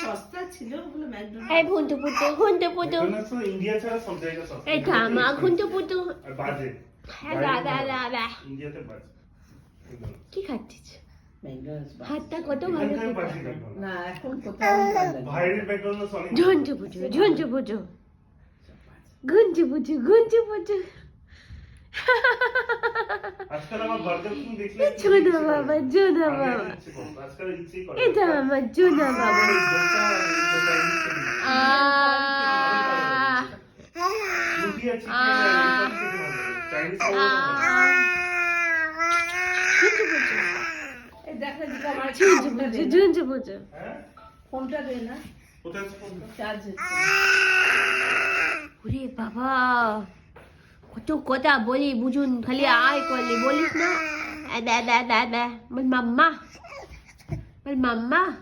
সস্তা ছিল ওগুলো ম্যাকডোনাল্ড। এই ভুন্টু পুটু ম্যাকডোনাল্ডস তো ইন্ডিয়া ছাড়া সব জায়গায় সস্তা। এই থামা ভুন্টু পুটু আর বাজে। ইন্ডিয়াতে বাজে। কি খাচ্ছিস? ম্যাকডোনাল্ডস বাজে। হাতটা কত ভালো এখানকার বাজে ম্যাকডোনাল্ডস। না এখন কোথাও ভালো লাগে না। বাইরের ম্যাকডোনাল্ডস অনেক ঝুনঝু পুটু গুঞ্জু পুটু আজকাল আমার বার্গার কিং দেখলে জোনা বাবা আজকাল ইচ্ছেই করে। এটা আমার জোনা বাবা রুটি আর চিকেন আর এইসব খেতে ভালো লাগে। চাইনিজ খাবার এই দেখ না দিদি আমার ঝুনঝু পুটু হ্যাঁ? ফোনটা দে না, কোথায় আছে ফোনটা? চার্জ হচ্ছে। ওরে বাবা কত কথা বলি বুঝুন খালি আয় করলি বলিস না বল মাম্মা